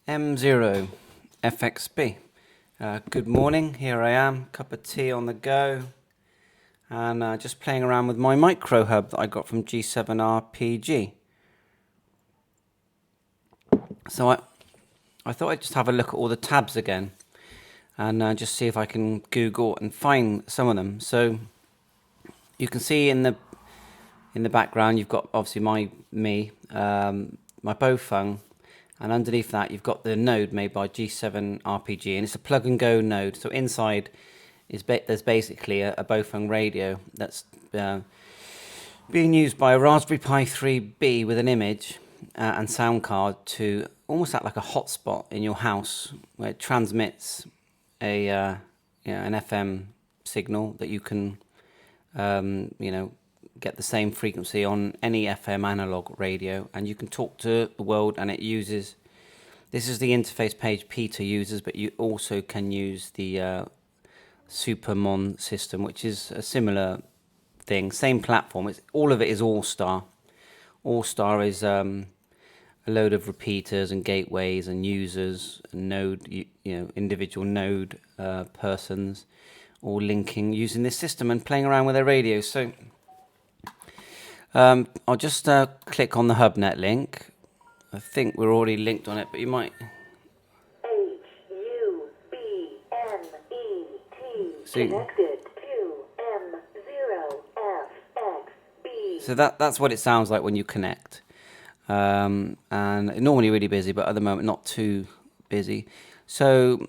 M0FXB. Good morning, here I am, cup of tea on the go, and just playing around with my micro hub that I got from G7RPG. So I thought I'd just have a look at all the tabs again and just see if I can Google and find some of them. So you can see in the background you've got obviously my Bofeng. And underneath that, you've got the node made by G7RPG, and it's a plug-and-go node. So inside there's basically a Bofeng radio that's being used by a Raspberry Pi 3B with an image and sound card to almost act like a hotspot in your house, where it transmits an FM signal that you can get the same frequency on any FM analog radio, and you can talk to the world. And it uses, this is the interface page Peter uses, but you also can use the Supermon system, which is a similar thing, same platform. All of it is ALLSTAR. ALLSTAR is a load of repeaters and gateways and users and node, individual node persons, all linking using this system and playing around with their radios. So I'll just click on the HubNet link. I think we're already linked on it, but you might. HUBNET connected to M0FXB. So that's what it sounds like when you connect. And normally really busy, but at the moment not too busy. So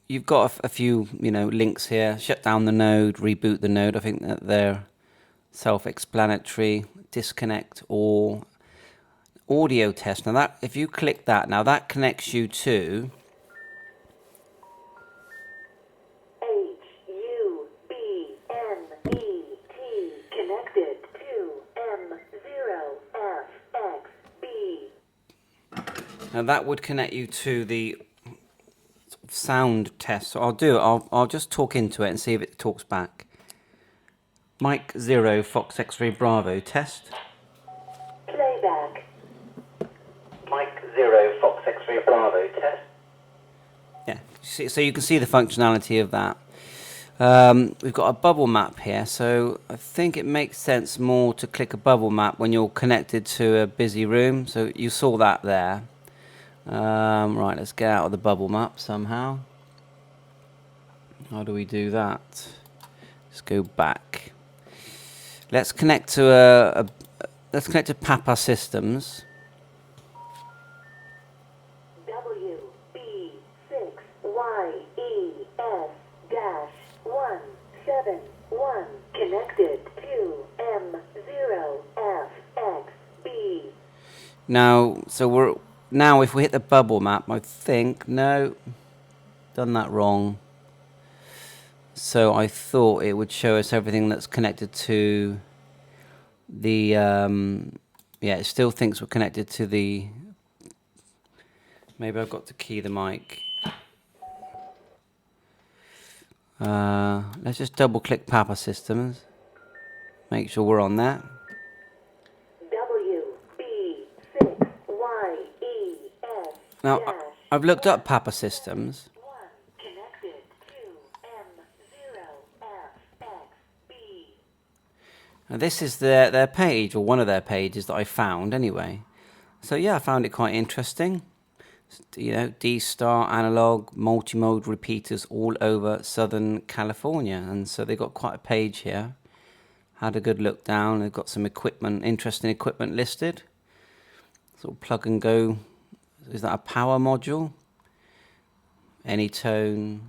you've got a few links here. Shut down the node, reboot the node. I think that they're self-explanatory. Disconnect or audio test. Now that, if you click that, now that connects you to HUBNET connected to M0FXB. Now that would connect you to the sound test. So I'll just talk into it and see if it talks back. Mike 0 Fox X-ray Bravo test. Playback. Mike 0 Fox X-ray Bravo test. Yeah, so you can see the functionality of that. We've got a bubble map here, so I think it makes sense more to click a bubble map when you're connected to a busy room. So you saw that there. Right, let's get out of the bubble map somehow. How do we do that? Let's go back. Let's connect to let's connect to Papa Systems. WB6YES-171 connected to M0FXB. Now, if we hit the bubble map, I think, no, done that wrong. So I thought it would show us everything that's connected to the, it still thinks we're connected to the, maybe I've got to key the mic. Let's just double click Papa Systems, make sure we're on that. WB6YES. Now, I've looked up Papa Systems. Connected to M0FXB. Now this is their page, or one of their pages that I found anyway. So yeah, I found it quite interesting. D-Star analog multi-mode repeaters all over Southern California, and so they got quite a page here. Had a good look down. They've got some equipment, interesting equipment listed. Sort of plug and go. Is that a power module? Anytone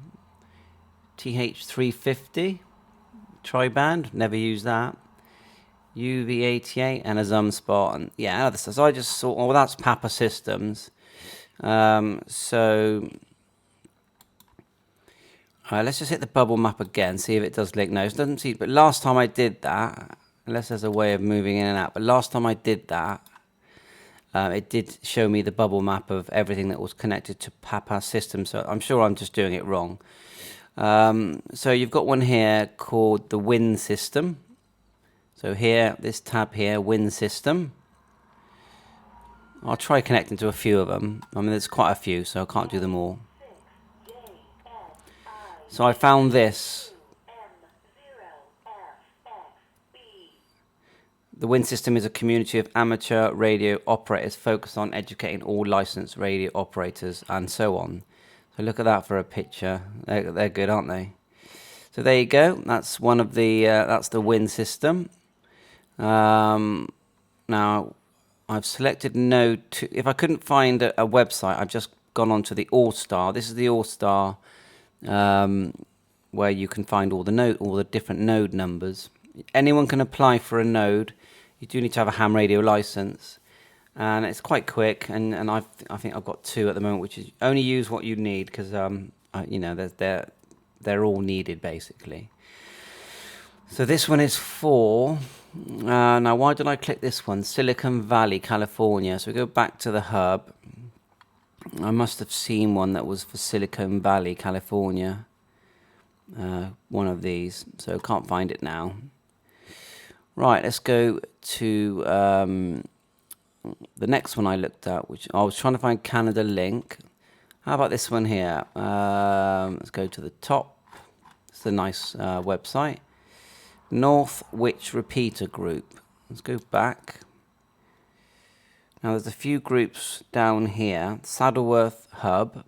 TH350 tri-band, never used that. UV88 and a Zum spot, and yeah, so I just saw, well, that's Papa Systems. Let's just hit the bubble map again, see if it does link. No, it doesn't see, but last time I did that, unless there's a way of moving in and out, but last time I did that, it did show me the bubble map of everything that was connected to Papa Systems, so I'm sure I'm just doing it wrong. So you've got one here called the Win system. So here, this tab here, Win system. I'll try connecting to a few of them. I mean, there's quite a few, so I can't do them all. So I found this. The WIN system is a community of amateur radio operators focused on educating all licensed radio operators and so on. So look at that for a picture. They're good, aren't they? So there you go. That's one of the that's the WIN system. Now I've selected node 2. If I couldn't find a website, I've just gone on to the ALLSTAR. This is the ALLSTAR where you can find all the different node numbers. Anyone can apply for a node. You do need to have a ham radio license, and it's quite quick. And I think I've got 2 at the moment, which is only use what you need because you know they're all needed basically. So this one is for now. Why did I click this one? Silicon Valley, California. So we go back to the hub. I must have seen one that was for Silicon Valley, California. One of these, so can't find it now. Right, let's go to the next one I looked at, which I was trying to find Canada link. How about this one here? Let's go to the top. It's a nice website. Northwich Repeater Group. Let's go back. Now there's a few groups down here. Saddleworth Hub,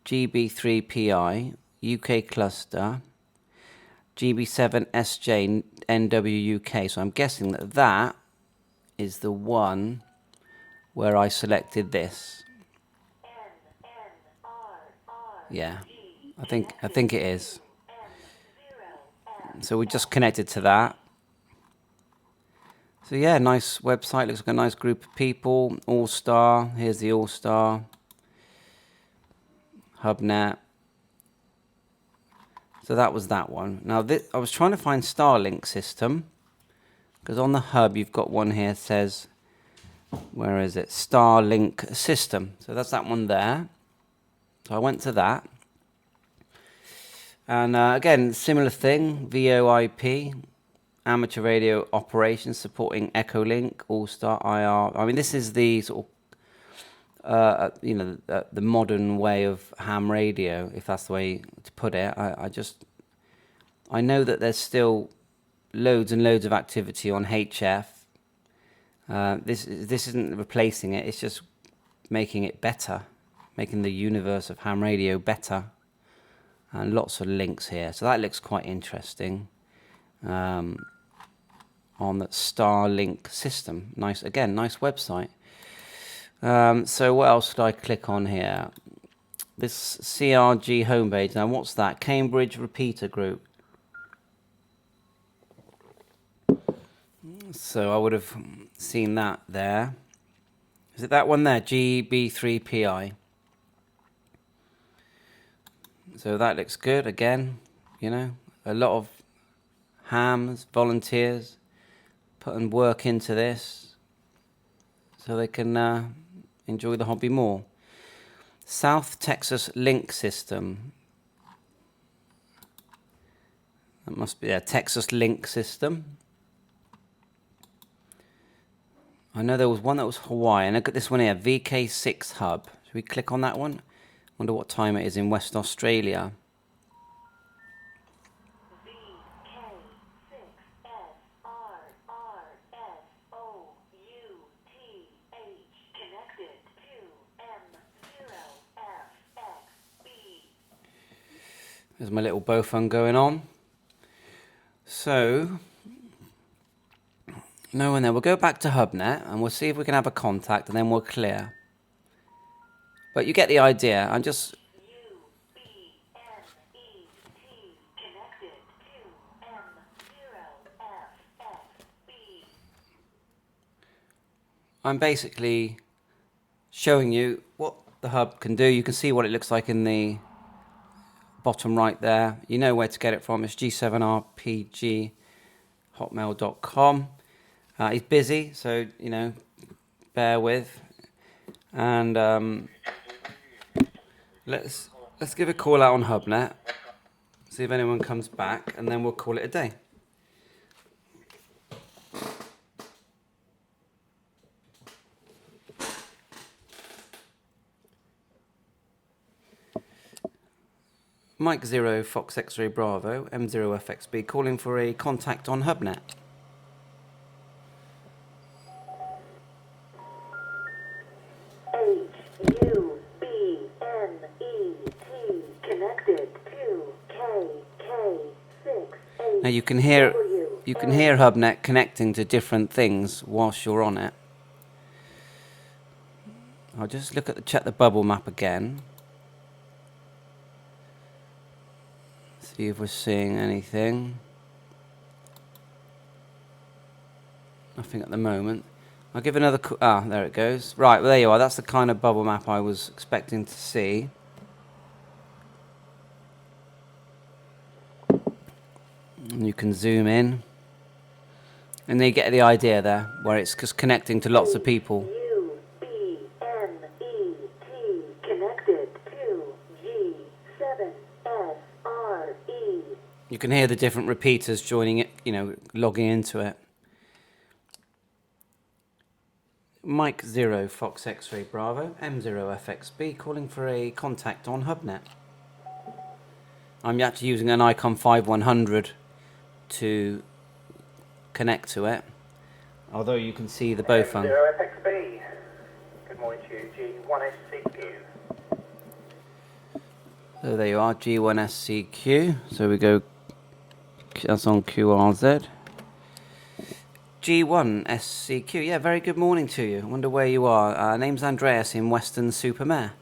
GB3PI, UK Cluster, GB7SJ NWUK. So I'm guessing that that is the one where I selected this. Yeah, I think it is. So we just connected to that. So yeah, nice website. Looks like a nice group of people. ALLSTAR. Here's the ALLSTAR. HubNet. So that was that one. Now I was trying to find Starlink system, because on the hub you've got one here that says, where is it? Starlink system. So that's that one there. So I went to that. And again, similar thing, VoIP, amateur radio operations supporting Echolink, ALLSTAR, IR. I mean, this is the sort of, you know, the modern way of ham radio, if that's the way to put it. I know that there's still loads and loads of activity on HF. This isn't replacing it, it's just making it better, making the universe of ham radio better. And lots of links here, so that looks quite interesting. On the Starlink system, nice website. So what else should I click on here? This CRG homepage. Now what's that? Cambridge Repeater Group. So I would have seen that there. Is it that one there? GB3PI. So that looks good. Again, you know, a lot of hams, volunteers, putting work into this so they can enjoy the hobby more. South Texas Link System. That must be a Texas Link System. I know there was one that was Hawaii. And look at this one here, VK6 Hub. Should we click on that one? Wonder what time it is in West Australia. There's my little bowphone going on. So, no one there. We'll go back to HubNet and we'll see if we can have a contact and then we'll clear. But you get the idea. I'm just... I'm basically showing you what the hub can do. You can see what it looks like in the bottom right there. You know where to get it from. It's G7RPG, hotmail.com. He's busy, so, you know, bear with. And let's give a call out on HubNet, see if anyone comes back, and then we'll call it a day. Mike 0 Fox X-ray Bravo M0FXB calling for a contact on HubNet. HUBNET connected to KK6. Now you can hear HubNet connecting to different things whilst you're on it. I'll just check the bubble map again. See if we're seeing anything. Nothing at the moment. I'll give another... there it goes. Right, well, there you are. That's the kind of bubble map I was expecting to see. And you can zoom in. And then you get the idea there, where it's just connecting to lots of people. UBNET connected to G7SRE. You can hear the different repeaters joining it, logging into it. Mike 0 Fox X-ray Bravo M0FXB calling for a contact on HubNet. I'm actually using an Icon 5100 to connect to it, although you can see the both on. M0FXB. Good morning to you, G1SCQ. So there you are, G1SCQ. So we go, that's on QRZ. G1SCQ, yeah, very good morning to you. I wonder where you are. Name's Andreas in Western Supermare.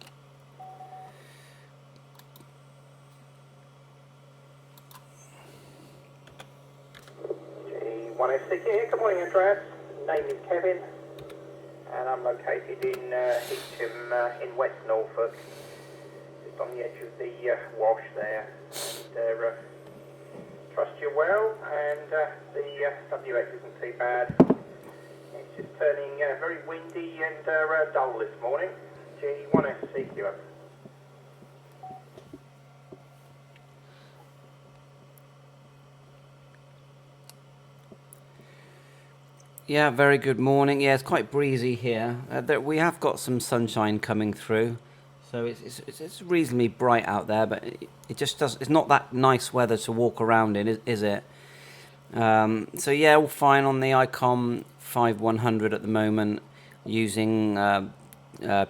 G1SCQ here, good morning Andreas. Name is Kevin, and I'm located in Hitcham in West Norfolk, just on the edge of the wash there. And trust you're well, and the WX isn't too bad. It's just turning very windy and dull this morning. G1SCQ up. Yeah, very good morning. Yeah, it's quite breezy here. We have got some sunshine coming through, so it's reasonably bright out there. But it just does. It's not that nice weather to walk around in, is it? So yeah, all fine on the Icon 5100 at the moment, using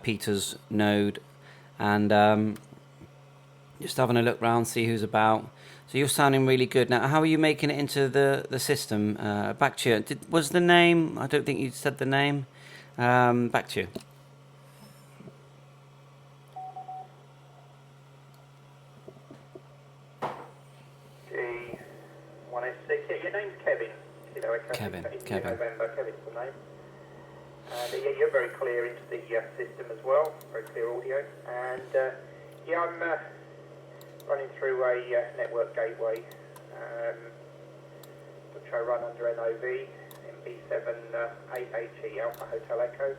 Peter's node, and just having a look around, see who's about. So you're sounding really good. Now, how are you making it into the system? Back to you. Was the name? I don't think you said the name. Back to you. G1SCQ. Your name's Kevin. Kevin. November. Kevin's the name. And yeah, you're very clear into the system as well. Very clear audio. And yeah, I'm running through a network gateway, which I run under NOV, MB7AHE Alpha Hotel Echo.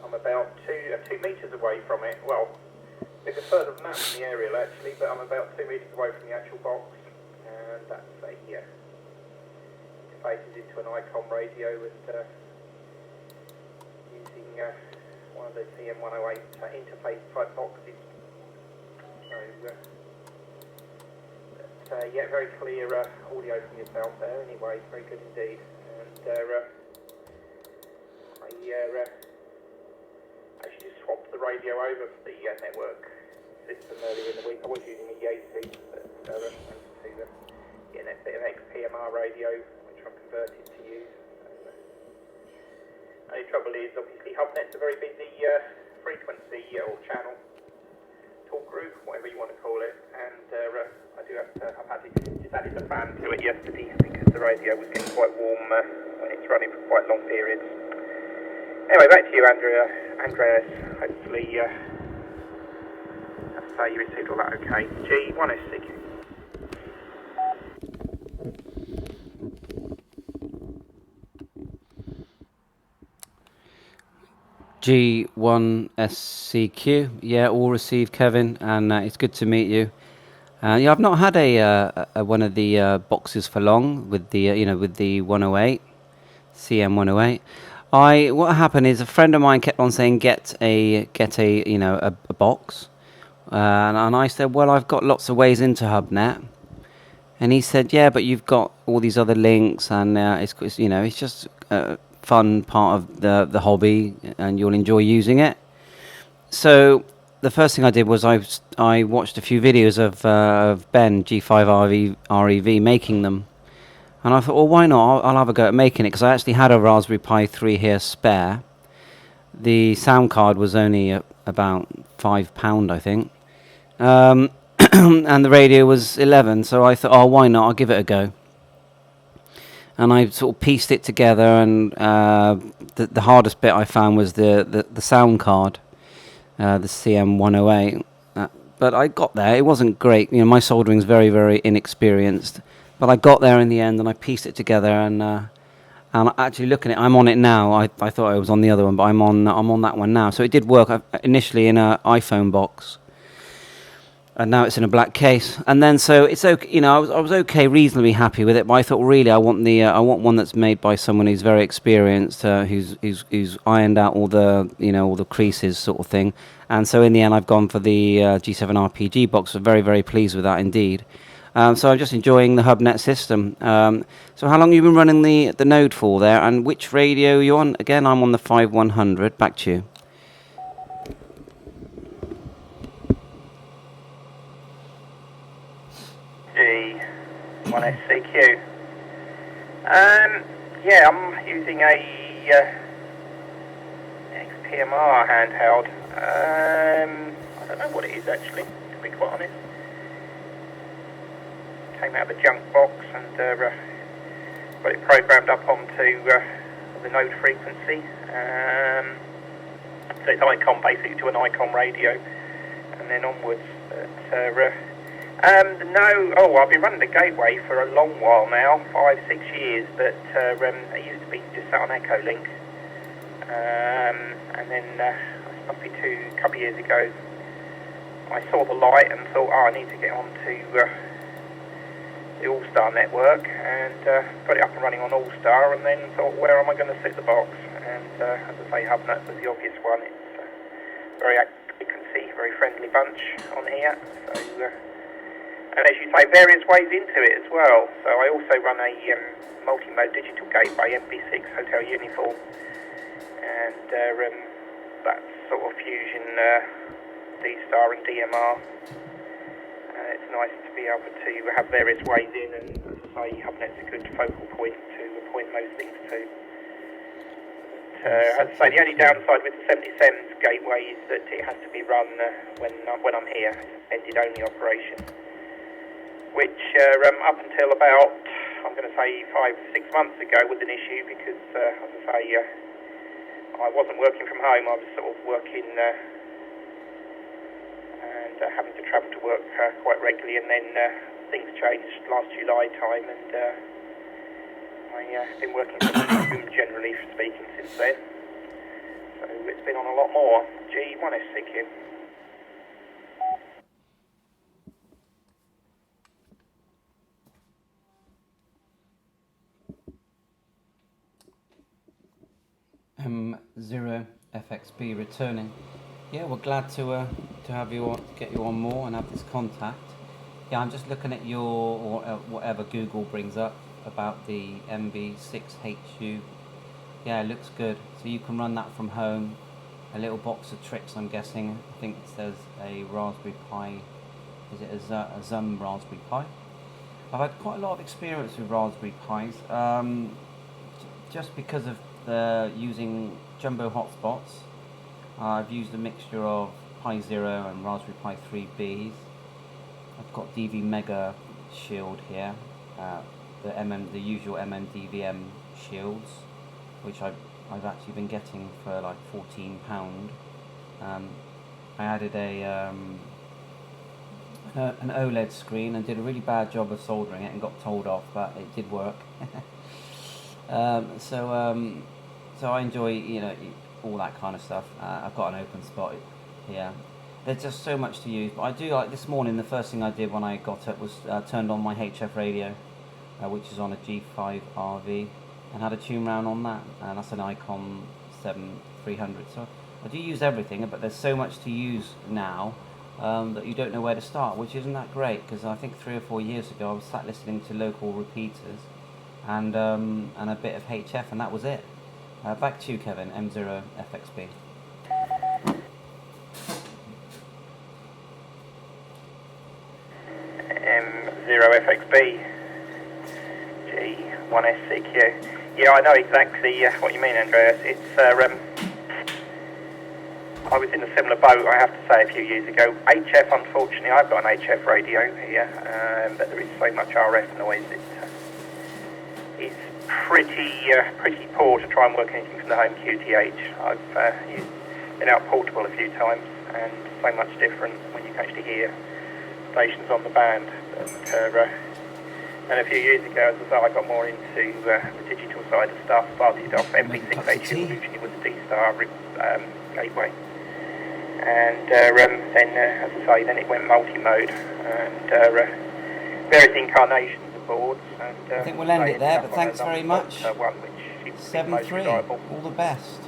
I'm about 2 meters away from it. Well, a bit further than that from the aerial actually, but I'm about 2 meters away from the actual box, and that's a interfaces into an Icon radio and using one of the TM108 interface type boxes. So, yeah, very clear audio from yourself there anyway, very good indeed. And I actually just swapped the radio over for the network system earlier in the week. I was using a Yeti, but I went to the bit of XPMR radio, which I've converted to use. The only trouble is, obviously, HubNet's a very busy frequency or channel, talk group, whatever you want to call it, and I do have to, just added the fan to it yesterday because the radio was getting quite warm when it's running for quite long periods. Anyway, back to you, Andreas. Hopefully, as I say, you received all that okay. G1SCQ. G1SCQ, yeah, all received, Kevin, and it's good to meet you. Yeah, I've not had a one of the boxes for long with the with the 108 CM108. What happened is a friend of mine kept on saying get a a box, and I said, well, I've got lots of ways into HubNet, and he said, yeah, but you've got all these other links, and it's just a fun part of the hobby, and you'll enjoy using it. So the first thing I did was I watched a few videos of Ben G7RPG making them. And I thought, well, why not? I'll have a go at making it, because I actually had a Raspberry Pi 3 here spare. The sound card was only about £5, I think. And the radio was 11, so I thought, oh, why not? I'll give it a go. And I sort of pieced it together, and the hardest bit I found was the sound card, the CM108. But I got there. It wasn't great. My soldering's very, very inexperienced. But I got there in the end, and I pieced it together, and actually looking at it, I'm on it now. I thought I was on the other one, but I'm on that one now. So it did work initially in an iPhone box, and now it's in a black case. And then so it's okay. I was okay, reasonably happy with it. But I thought, really, I want one that's made by someone who's very experienced, who's ironed out all the creases, sort of thing. And so in the end, I've gone for the G7RPG box. I'm very, very pleased with that indeed. So I'm just enjoying the HubNet system. So how long have you been running the node for there, and which radio are you on? Again, I'm on the 5100. Back to you. G1SCQ. Yeah, I'm using a XPMR handheld. I don't know what it is actually, to be quite honest. Came out of a junk box and got it programmed up onto the node frequency. So it's ICOM, basically, to an ICOM radio, and then onwards. I've been running the gateway for a long while now, 5-6 years, but it used to be just sat on Echolink. And then it must be a couple of years ago, I saw the light and thought, I need to get onto the ALLSTAR network, and got it up and running on ALLSTAR, and then thought, where am I going to stick the box? And as I say, HubNet was the obvious one. It's very, you can see, very friendly bunch on here. So, and as you say, various ways into it as well. So I also run a multi-mode digital gateway, MB6 Hotel Uniform, and that's sort of fusion D-Star and DMR. It's nice to be able to have various ways in, and as I say, HubNet's a good focal point to point most things to. As I say, the only downside with the 77's gateway is that it has to be run when I'm here. It's ended-only operation, which up until about, I'm going to say 5-6 months ago, was an issue because, as I say, I wasn't working from home. I was sort of working and having to travel to work quite regularly, and then things changed last July time, and I've been working from home generally speaking since then. So it's been on a lot more. G1SCQ. M0FXB returning. Yeah, we're glad to have you on, get you on more and have this contact. Yeah, I'm just looking at your or whatever Google brings up about the MB6HU. Yeah, it looks good. So you can run that from home. A little box of tricks, I'm guessing. I think it says a Raspberry Pi. Is it a Zum Raspberry Pi? I've had quite a lot of experience with Raspberry Pis, just because of using jumbo hotspots. I've used a mixture of Pi Zero and Raspberry Pi 3Bs. I've got DV Mega shield here, the usual MMDVM shields, which I've actually been getting for like £14. I added an OLED screen and did a really bad job of soldering it and got told off, but it did work. So I enjoy all that kind of stuff. I've got an open spot here. There's just so much to use, but I do like this morning. The first thing I did when I got up was turned on my HF radio, which is on a G5RV, and had a tune round on that, and that's an Icon 7300. So I do use everything, but there's so much to use now that you don't know where to start, which isn't that great, because I think 3 or 4 years ago I was sat listening to local repeaters and a bit of HF, and that was it. Back to you, Kevin, M0FXB. M0FXB G1SCQ. Yeah, I know exactly what you mean, Andreas. It's I was in a similar boat, I have to say, a few years ago. HF, unfortunately, I've got an HF radio here, but there is so much RF noise. It's pretty poor to try and work anything from the home QTH. I've been out portable a few times, and so much different when you can actually hear stations on the band. And a few years ago, as I say, I got more into the digital side of stuff. Started off MP6H, originally was a D-Star gateway. And then, as I say, then it went multi-mode, and various incarnations of boards. And I think we'll end it there, but thanks very much. One which is 7-3, all the best.